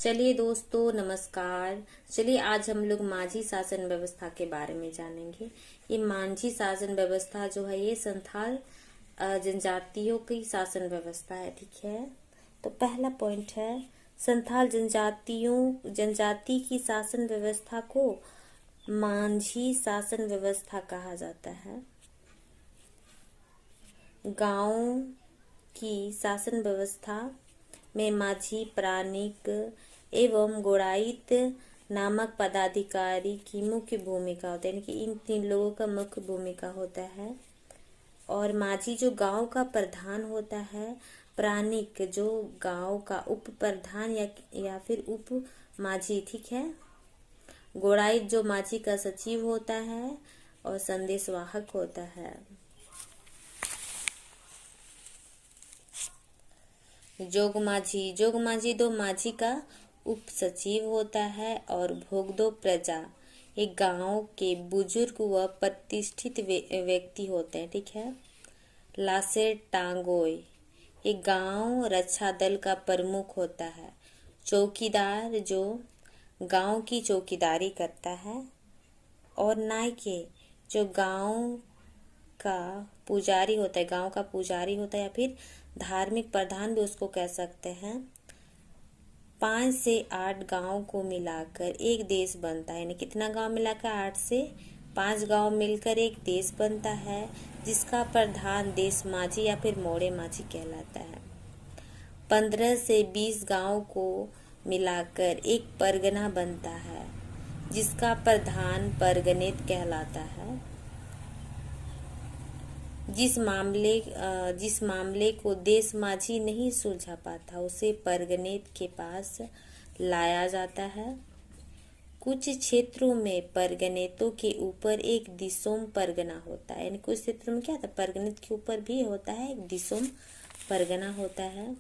चलिए दोस्तों, नमस्कार। चलिए आज हम लोग माझी शासन व्यवस्था के बारे में जानेंगे। ये माझी शासन व्यवस्था जो है ये संथाल जनजातियों की शासन व्यवस्था है। ठीक है, तो पहला पॉइंट है संथाल जनजाति की शासन व्यवस्था को माझी शासन व्यवस्था कहा जाता है। गांव की शासन व्यवस्था में माझी, प्राणिक एवं गोड़ाइत नामक पदाधिकारी की मुख्य भूमिका होती है, यानी कि इन तीन लोगों का मुख्य भूमिका होता है। और माझी जो गांव का प्रधान होता है, प्राणिक जो गांव का उप प्रधान या फिर उप माझी, ठीक है। गोड़ाइत जो माझी का सचिव होता है और संदेशवाहक होता है। जोगमाझी दो माझी का उप सचिव होता है। और भोगदो प्रजा एक गांव के बुजुर्ग व प्रतिष्ठित व्यक्ति होते हैं, ठीक है। लासेर टांगोय एक गांव रक्षा दल का प्रमुख होता है। चौकीदार जो गांव की चौकीदारी करता है। और नायके जो गांव का पुजारी होता है, गांव का पुजारी होता है या फिर धार्मिक प्रधान भी उसको कह सकते हैं। 5 से 8 गांव को मिलाकर एक देश बनता है, यानी कितना गांव मिलाकर 8 से 5 गांव मिलकर एक देश बनता है, जिसका प्रधान देश माझी या फिर मोड़े माझी कहलाता है। 15 से 20 गांव को मिलाकर एक परगना बनता है, जिसका प्रधान परगनेत कहलाता है। जिस मामले को देश माझी नहीं सुलझा पाता उसे परगनेत के पास लाया जाता है। कुछ क्षेत्रों में परगनेतों के ऊपर एक दिसोम परगना होता है, यानी कुछ क्षेत्रों में क्या होता है, परगनेत के ऊपर भी होता है एक दिसोम परगना होता है।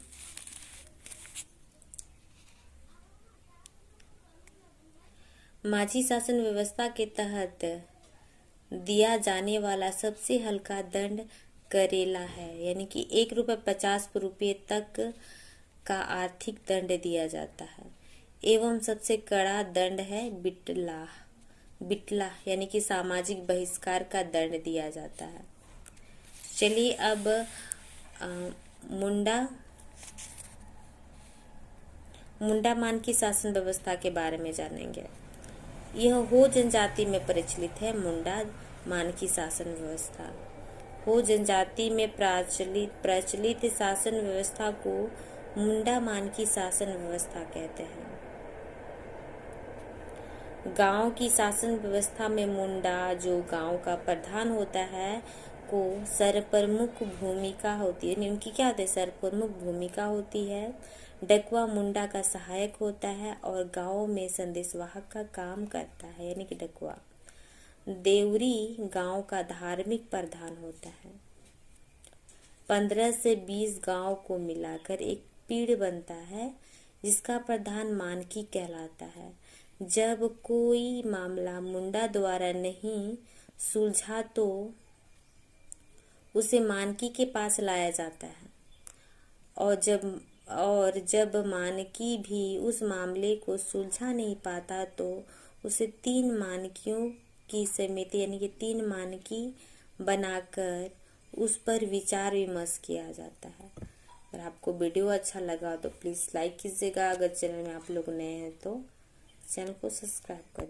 माझी शासन व्यवस्था के तहत दिया जाने वाला सबसे हल्का दंड करेला है, यानी कि 1 रुपये 50 रुपये तक का आर्थिक दंड दिया जाता है। एवं सबसे कड़ा दंड है बिटला यानी कि सामाजिक बहिष्कार का दंड दिया जाता है। चलिए अब मुंडा मान की शासन व्यवस्था के बारे में जानेंगे। यह हो जनजाति में प्रचलित है। मुंडा मान की शासन व्यवस्था हो जनजाति में प्रचलित शासन व्यवस्था को मुंडा मान की शासन व्यवस्था कहते हैं। गांव की शासन व्यवस्था में मुंडा जो गांव का प्रधान होता है को सरप्रमुख भूमिका होती है। उनकी क्या होती है, सरप्रमुख भूमिका होती है। डकवा मुंडा का सहायक होता है और गांव में संदेशवाहक का काम करता है, यानी कि डकवा। देवरी गांव का धार्मिक प्रधान होता है। 15 से 20 गांव को मिलाकर एक पीढ़ बनता है, जिसका प्रधान मानकी कहलाता है। जब कोई मामला मुंडा द्वारा नहीं सुलझा तो उसे मानकी के पास लाया जाता है। और जब मानकी भी उस मामले को सुलझा नहीं पाता तो उसे 3 मानकियों की समिति यानी कि 3 मानकी बनाकर उस पर विचार विमर्श किया जाता है। अगर आपको वीडियो अच्छा लगा तो प्लीज़ लाइक कीजिएगा। अगर चैनल में आप लोग नए हैं तो चैनल को सब्सक्राइब करें।